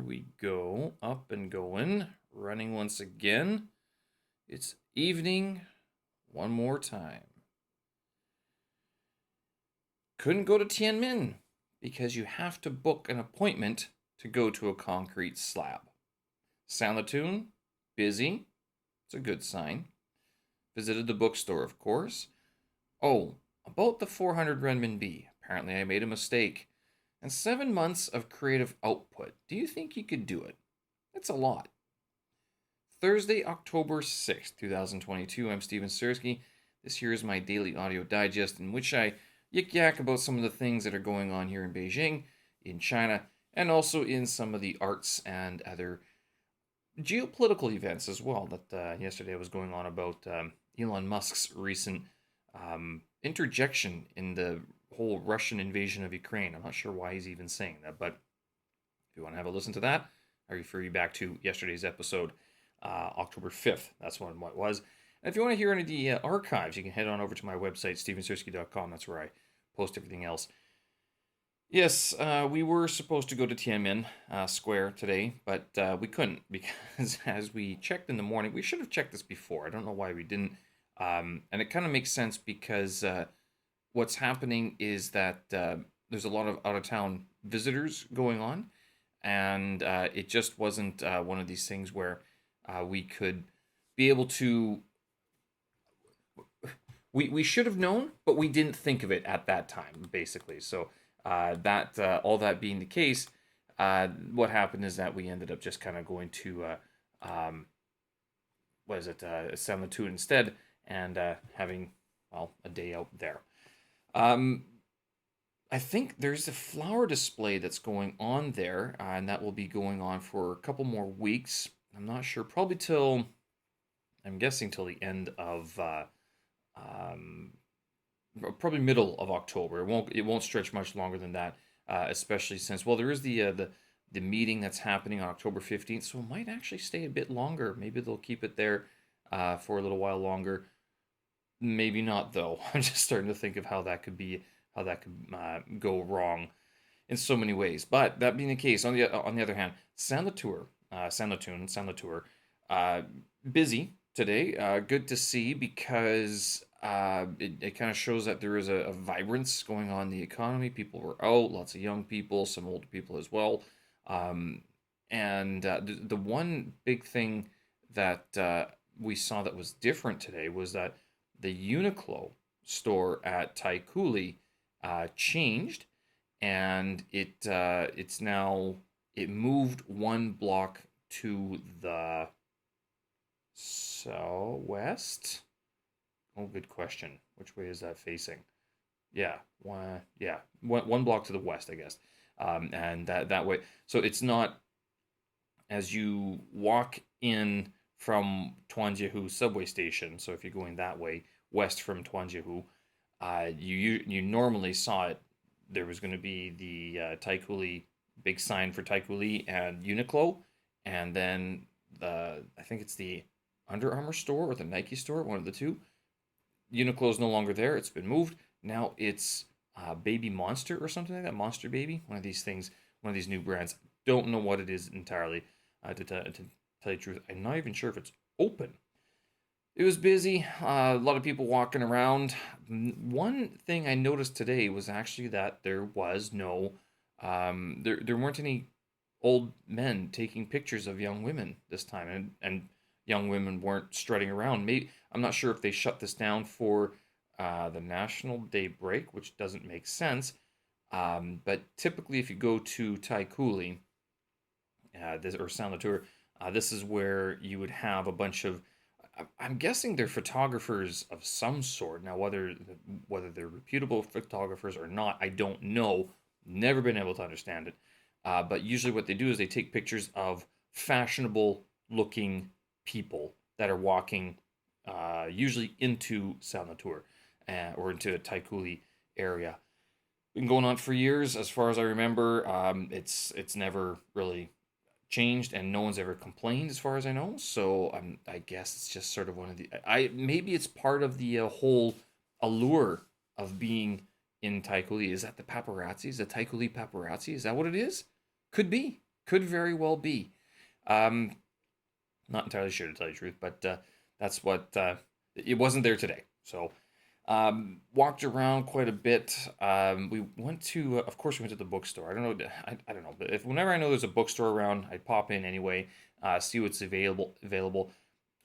we go. Up and going. Running once again. It's evening. One more time. Couldn't go to Tiananmen because you have to book an appointment to go to a concrete slab. Sanlitun, busy. It's a good sign. Visited the bookstore, of course. Oh, about the 400 renminbi. Apparently I made a mistake. And 7 months of creative output. Do you think you could do it? That's a lot. Thursday, October 6th, 2022. I'm Steven Sersky. This here is my daily audio digest in which I yik-yak about some of the things that are going on here in Beijing, in China, and also in some of the arts and other geopolitical events as well that yesterday was going on about Elon Musk's recent interjection in the whole Russian invasion of Ukraine. I'm not sure why he's even saying that, but if you want to have a listen to that, I refer you back to yesterday's episode, October 5th. That's what it was. And if you want to hear any of the archives, you can head on over to my website, stevensersky.com. That's where I post everything else. Yes, we were supposed to go to Tiananmen Square today, but we couldn't because as we checked in the morning, we should have checked this before. I don't know why we didn't. And it kind of makes sense because what's happening is that there's a lot of out-of-town visitors going on, and it just wasn't one of these things where we could be able to. We should have known, but we didn't think of it at that time, basically. So that all that being the case, what happened is that we ended up just kind of going to Sanlitun instead, and having a day out there. I think there's a flower display that's going on there, and that will be going on for a couple more weeks. I'm not sure, I'm guessing till the end of probably middle of October. It won't stretch much longer than that, especially since there is the meeting that's happening on October 15th, so it might actually stay a bit longer. Maybe they'll keep it there for a little while longer. Maybe not though. I'm just starting to think of how that could go wrong in so many ways. But that being the case, on the other hand, Sanlitun, busy today. Good to see because it kind of shows that there is a vibrance going on in the economy. People were out, lots of young people, some older people as well. And the one big thing that we saw that was different today was that the Uniqlo store at Taikoo changed, and it moved one block to the southwest. Oh, good question. Which way is that facing? Yeah, one block to the west, I guess. And that way, so it's not as you walk in from Tuanjiahu subway station. So if you're going that way west from Tuanjiahu, you normally saw it. There was going to be the Taikoo big sign for Taikoo and Uniqlo, and then I think it's the Under Armour store or the Nike store, one of the two. Uniqlo is no longer there. It's been moved. Now it's Baby Monster or something like that. Monster Baby, one of these things, one of these new brands. Don't know what it is entirely. To tell you the truth, I'm not even sure if it's open. It was busy. A lot of people walking around. One thing I noticed today was actually that there was no, there weren't any old men taking pictures of young women this time, and young women weren't strutting around. Maybe I'm not sure if they shut this down for the National Day break, which doesn't make sense. But typically, if you go to Taikoo or Sanlitun, this is where you would have a bunch of. I'm guessing they're photographers of some sort. Now, whether they're reputable photographers or not, I don't know. Never been able to understand it. But usually, what they do is they take pictures of fashionable-looking people that are walking, usually into Sanlitun or into a Taikoo area. Been going on for years, as far as I remember. It's never really changed, and no one's ever complained, as far as I know. So I guess it's just sort of one of the. Maybe it's part of the whole allure of being in Taikoo. Is that the paparazzi? Is the Taikoo paparazzi? Is that what it is? Could be. Could very well be. Um, Not entirely sure to tell you the truth, but that's what it wasn't there today. So walked around quite a bit. We went to, of course, we went to the bookstore. I don't know, I don't know, but if whenever I know there's a bookstore around, I'd pop in anyway, see what's available.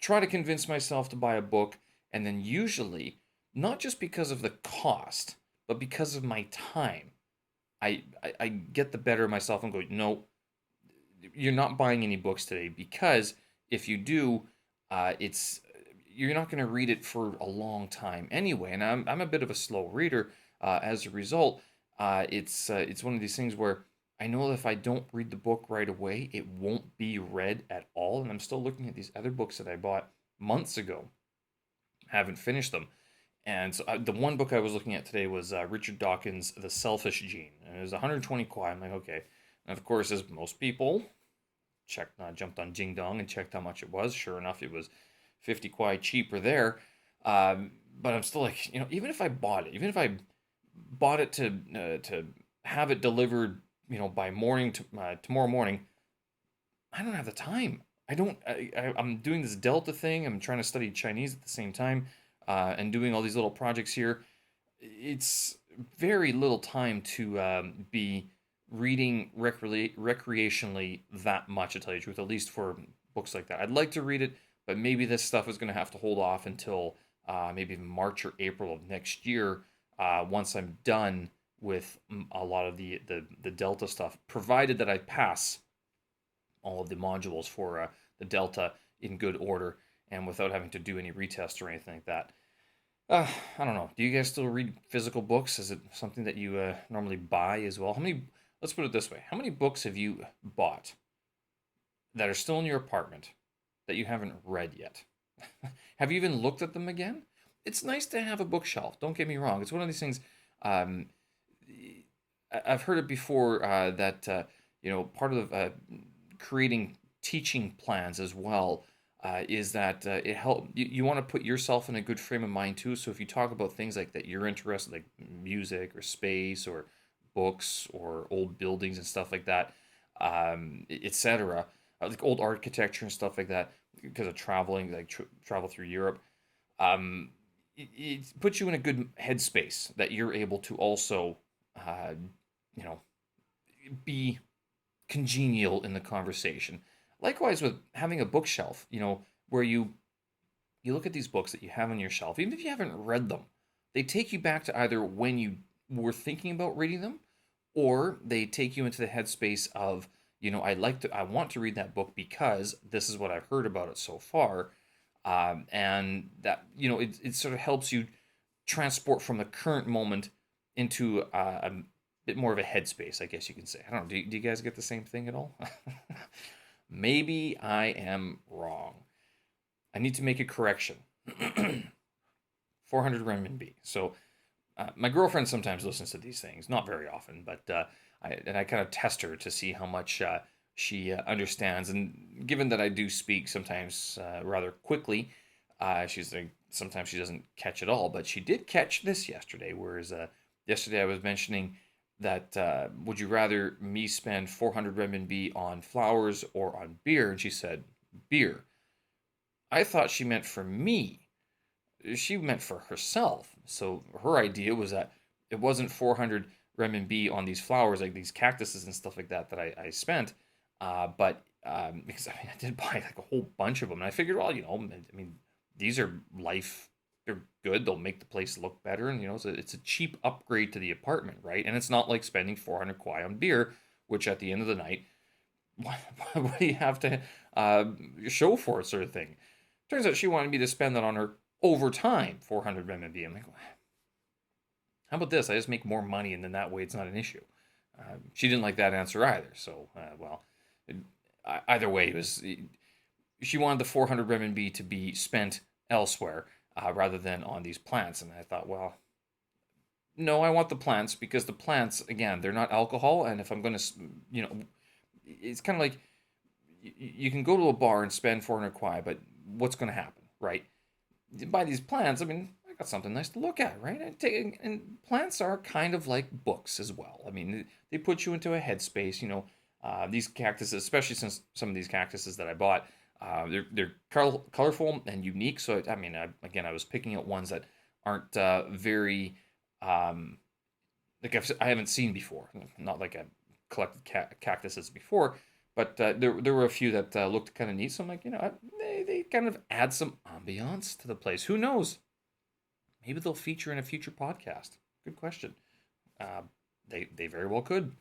Try to convince myself to buy a book, and then usually, not just because of the cost, but because of my time, I get the better of myself and go, no, you're not buying any books today because if you do, it's you're not going to read it for a long time anyway. And I'm a bit of a slow reader. As a result, it's one of these things where I know that if I don't read the book right away, it won't be read at all. And I'm still looking at these other books that I bought months ago, haven't finished them. And so the one book I was looking at today was Richard Dawkins' The Selfish Gene. And it was 120 kwai. I'm like, okay. And of course, as most people, jumped on Jing Dong and checked how much it was. Sure enough, it was 50 kwai cheaper there. But I'm still like, even if I bought it, even if I bought it to have it delivered, by tomorrow morning, I don't have the time. I don't. I'm doing this Delta thing. I'm trying to study Chinese at the same time, and doing all these little projects here. It's very little time to be reading recreationally that much, to tell you the truth, at least for books like that. I'd like to read it, but maybe this stuff is going to have to hold off until maybe March or April of next year, once I'm done with a lot of the Delta stuff, provided that I pass all of the modules for the Delta in good order and without having to do any retests or anything like that. I don't know. Do you guys still read physical books? Is it something that you normally buy as well? Let's put it this way. How many books have you bought that are still in your apartment that you haven't read yet? Have you even looked at them again? It's nice to have a bookshelf. Don't get me wrong. It's one of these things. I've heard it before that part of creating teaching plans as well is that it help you want to put yourself in a good frame of mind too. So if you talk about things like that you're interested, like music or space or books or old buildings and stuff like that, etc., like old architecture and stuff like that, because of traveling, like travel through Europe, it puts you in a good headspace that you're able to also, uh, you know, be congenial in the conversation. Likewise with having a bookshelf, where you look at these books that you have on your shelf, even if you haven't read them, they take you back to either when you were thinking about reading them, or they take you into the headspace of, I want to read that book because this is what I've heard about it so far, and that it sort of helps you transport from the current moment into a bit more of a headspace, I guess you can say. I don't know. Do you guys get the same thing at all? Maybe I am wrong. I need to make a correction. 400 renminbi. So my girlfriend sometimes listens to these things, not very often, but I kind of test her to see how much she understands. And given that I do speak sometimes rather quickly, she's like, sometimes she doesn't catch it all, but she did catch this yesterday. Whereas yesterday I was mentioning that would you rather me spend 400 renminbi on flowers or on beer? And she said, beer. I thought she meant for me. She meant for herself. So her idea was that it wasn't 400 renminbi on these flowers, like these cactuses and stuff like that, that I spent. But because I did buy like a whole bunch of them. And I figured, well, these are they're good. They'll make the place look better. And, it's a cheap upgrade to the apartment, right? And it's not like spending 400 kwai on beer, which at the end of the night, what do you have to show for it, sort of thing? Turns out she wanted me to spend that on her overtime, 400 renminbi. I'm like, how about this? I just make more money, and then that way it's not an issue. She didn't like that answer either. So, either way, she wanted the 400 renminbi to be spent elsewhere rather than on these plants. And I thought, well, no, I want the plants because the plants, again, they're not alcohol. And if I'm going to, it's kind of like you can go to a bar and spend 400 kwai, but what's going to happen, right? Buy these plants, I got something nice to look at, right? And plants are kind of like books as well. They put you into a headspace, These cactuses, especially since some of these cactuses that I bought, they're colorful and unique. So I mean, I was picking out ones that aren't very um, like I haven't seen before. Not like I've collected cactuses before, but there were a few that looked kind of neat. So I'm like, they kind of add some ambiance to the place. Who knows? Maybe they'll feature in a future podcast. Good question. Uh, they very well could.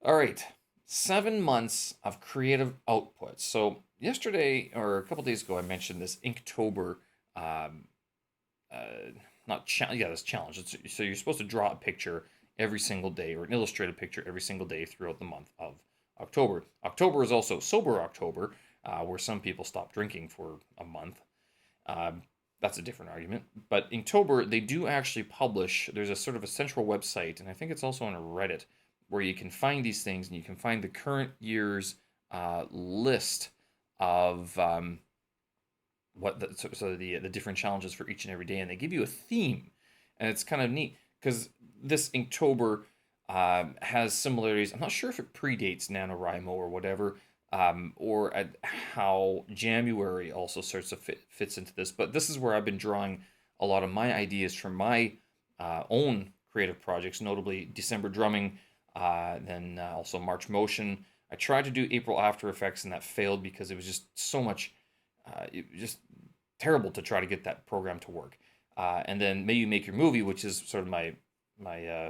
All right, 7 months of creative output. So yesterday or a couple days ago, I mentioned this Inktober. Um, Not challenge. Yeah, this challenge. So you're supposed to draw a picture every single day, or an illustrated picture every single day throughout the month of October. October is also Sober October, where some people stop drinking for a month. Um, that's a different argument. But Inktober, they do actually publish. There's a sort of a central website, and I think it's also on Reddit, where you can find these things, and you can find the current year's list of the different challenges for each and every day, and they give you a theme, and it's kind of neat because this Inktober has similarities. I'm not sure if it predates NaNoWriMo or whatever, or at how Jamuary also sorts of fits into this, but this is where I've been drawing a lot of my ideas from my own creative projects, notably December drumming, then also March motion. I tried to do April After Effects and that failed because it was just so much. It was just terrible to try to get that program to work. And then May You Make Your Movie, which is sort of my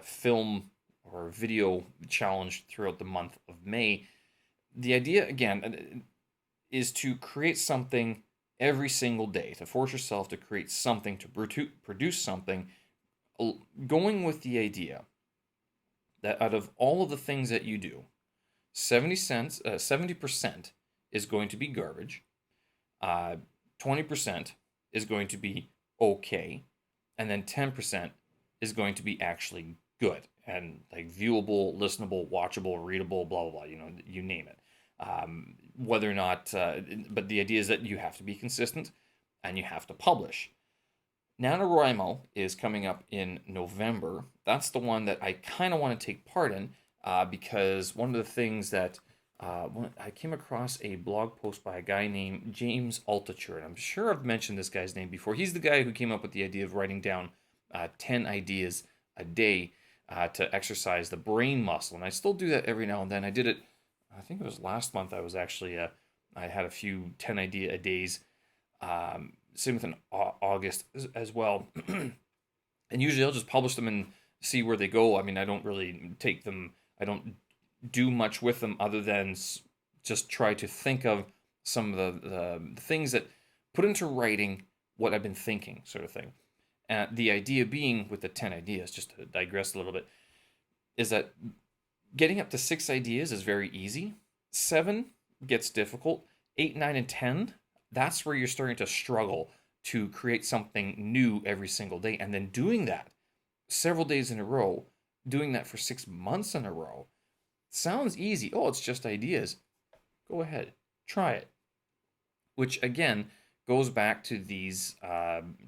film or video challenge throughout the month of May. The idea again is to create something every single day, to force yourself to create something, to produce something, going with the idea that out of all of the things that you do, 70% is going to be garbage, 20% is going to be okay, and then 10% is going to be actually good and like viewable, listenable, watchable, readable, blah blah blah. You name it. Whether or not, but the idea is that you have to be consistent and you have to publish. NaNoWriMo is coming up in November. That's the one that I kind of want to take part in because one of the things that I came across a blog post by a guy named James Altechur, and I'm sure I've mentioned this guy's name before. He's the guy who came up with the idea of writing down 10 ideas a day to exercise the brain muscle, and I still do that every now and then. I did it, I think it was last month. I was actually, I had a few 10 idea a days. Same with an August as well. And usually I'll just publish them and see where they go. I mean, I don't really take them, I don't do much with them other than just try to think of some of the things that put into writing what I've been thinking, sort of thing. And the idea being with the 10 ideas, just to digress a little bit, is that getting up to 6 ideas is very easy. 7 gets difficult. 8, 9, and 10, that's where you're starting to struggle to create something new every single day. And then doing that several days in a row, doing that for 6 months in a row, sounds easy. Oh, it's just ideas. Go ahead, try it. Which again goes back to these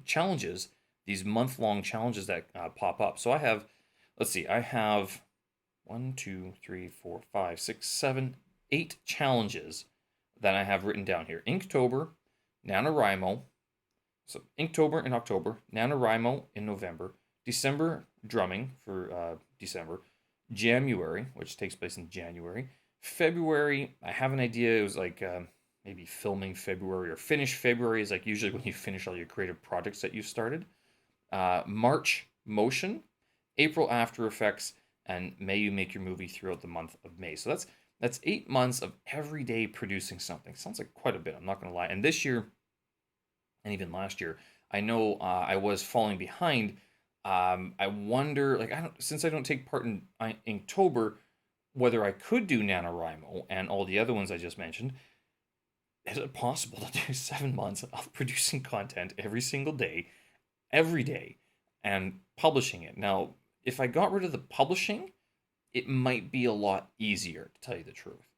challenges, these month-long challenges that pop up. So I have, let's see, I have 1, 2, 3, 4, 5, 6, 7, 8 challenges that I have written down here. Inktober, NaNoWriMo, so Inktober in October, NaNoWriMo in November, December drumming for December, Jamuary, which takes place in January, February, I have an idea, it was like maybe filming February or finish February is like usually when you finish all your creative projects that you started. March, motion, April, After Effects, and May You Make Your Movie throughout the month of May. So that's 8 months of every day producing something. Sounds like quite a bit, I'm not going to lie. And this year, and even last year, I know I was falling behind. I wonder, like, since I don't take part in Inktober, whether I could do NaNoWriMo and all the other ones I just mentioned. Is it possible to do 7 months of producing content every single day, every day, and publishing it? Now, if I got rid of the publishing, it might be a lot easier, to tell you the truth.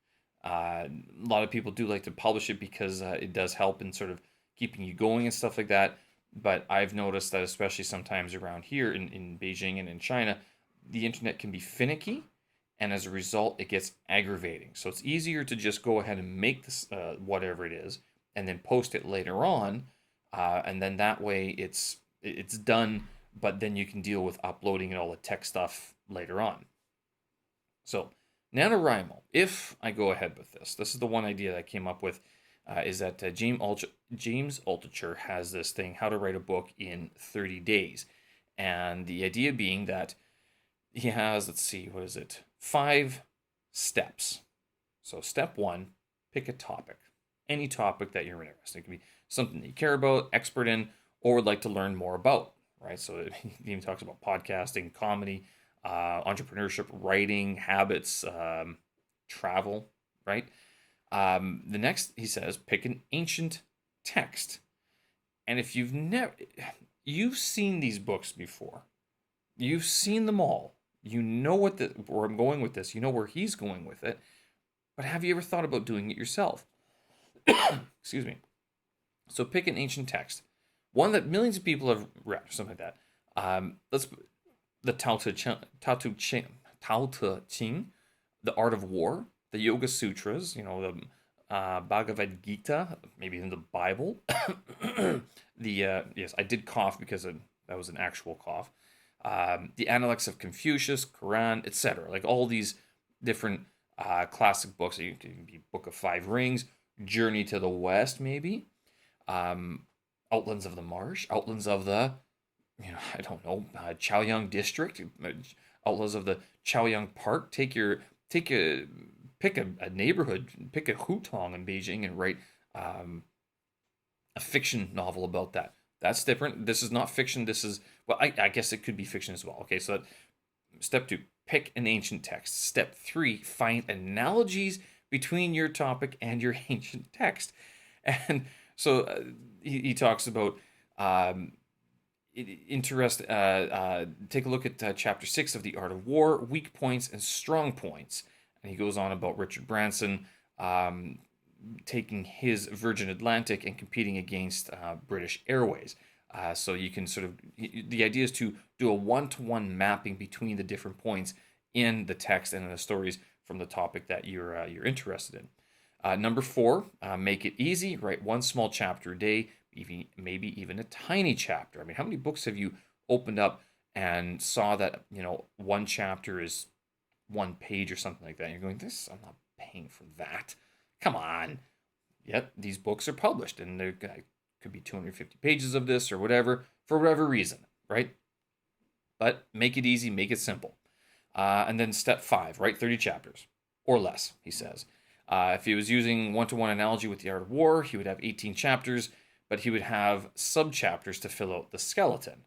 A lot of people do like to publish it because it does help in sort of keeping you going and stuff like that. But I've noticed that especially sometimes around here in Beijing and in China, the internet can be finicky. and as a result, it gets aggravating. So it's easier to just go ahead and make this whatever it is, and then post it later on, and then that way it's done. But then you can deal with uploading and all the tech stuff later on. So NaNoWriMo, if I go ahead with this is the one idea that I came up with, is that James Altechur has this thing, how to write a book in 30 days. And the idea being that he has, let's see, what is it? 5 steps. So step 1, pick a topic. Any topic that you're interested in. It can be something that you care about, expert in, or would like to learn more about, right? So he even talks about podcasting, comedy, entrepreneurship, writing, habits, travel, right? The next, he says, pick an ancient text. And if you've seen these books before, you've seen them all, you know where I'm going with this, you know where he's going with it, but have you ever thought about doing it yourself? Excuse me. So pick an ancient text, one that millions of people have read, or something like that. The Tao Te Ching, the Art of War, the Yoga Sutras, the Bhagavad Gita, maybe in the Bible. Yes, I did cough because that was an actual cough. The Analogies of Confucius, Quran, etc. Like all these different classic books. It can be Book of Five Rings, Journey to the West, maybe. Outlands of the Marsh, Outlands of the, I don't know, Chaoyang District, Outlaws of the Chaoyang Park. Pick a neighborhood, pick a hutong in Beijing and write a fiction novel about that. That's different. This is not fiction. This is, well, I guess it could be fiction as well. Okay, so step 2, pick an ancient text. Step 3, find analogies between your topic and your ancient text. And so he talks about take a look at chapter 6 of The Art of War, weak points and strong points. And he goes on about Richard Branson taking his Virgin Atlantic and competing against British Airways. So you can the idea is to do a one-to-one mapping between the different points in the text and in the stories from the topic that you're interested in. Number 4, make it easy. Write one small chapter a day, maybe even a tiny chapter. I mean, how many books have you opened up and saw that, one chapter is 1 page or something like that? And you're going, I'm not paying for that. Come on. Yet these books are published, and there could be 250 pages of this or whatever, for whatever reason, right? But make it easy, make it simple. And then step 5, write 30 chapters or less, he says. If he was using one-to-one analogy with The Art of War, he would have 18 chapters, but he would have sub-chapters to fill out the skeleton.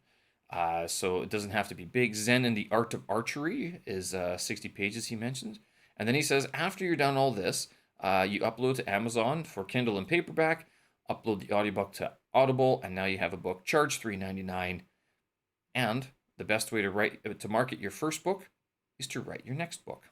So it doesn't have to be big. Zen and the Art of Archery is 60 pages, he mentioned. And then he says, after you're done all this, you upload to Amazon for Kindle and paperback, upload the audiobook to Audible, and now you have a book. Charge $3.99. And the best way to market your first book is to write your next book.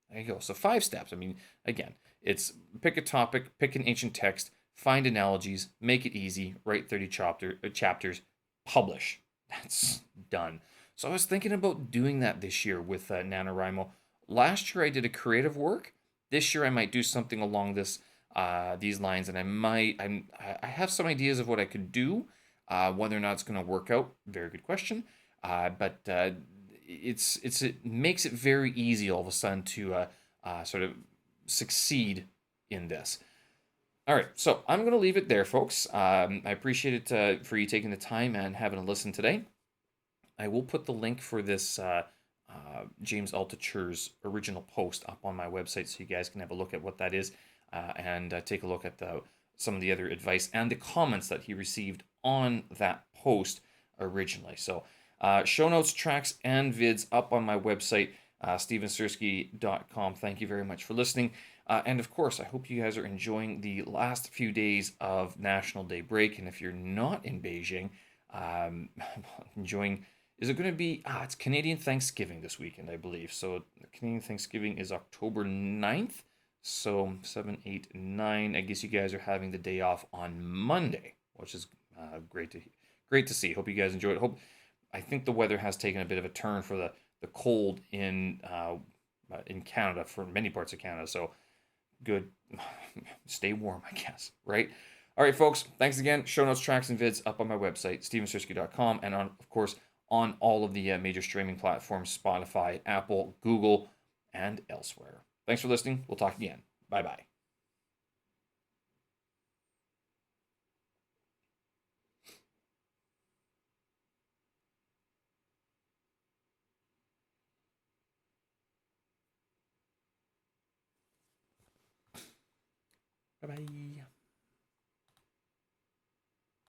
There you go. So 5 steps. I mean, again, it's pick a topic, pick an ancient text, find analogies, make it easy, write 30 chapters, publish. That's done. So I was thinking about doing that this year with NaNoWriMo. Last year I did a creative work. This year I might do something along these lines, and I have some ideas of what I could do. Whether or not it's going to work out, very good question. But it makes it very easy all of a sudden to sort of succeed in this. All right, so I'm going to leave it there, folks. I appreciate it for you taking the time and having a listen today. I will put the link for this James Altechur's original post up on my website so you guys can have a look at what that is and take a look at some of the other advice and the comments that he received on that post originally. So show notes, tracks, and vids up on my website, stevensersky.com. Thank you very much for listening. And of course, I hope you guys are enjoying the last few days of National Day break. And if you're not in Beijing, enjoying, is it going to be, it's Canadian Thanksgiving this weekend, I believe. So Canadian Thanksgiving is October 9th. So 7, 8, 9. I guess you guys are having the day off on Monday, which is great to see. Hope you guys enjoy it. I think the weather has taken a bit of a turn for the cold in in Canada, for many parts of Canada. So good. Stay warm, I guess, right? All right, folks. Thanks again. Show notes, tracks, and vids up on my website, stevensersky.com, and of course, on all of the major streaming platforms, Spotify, Apple, Google, and elsewhere. Thanks for listening. We'll talk again. Bye-bye. Bye-bye.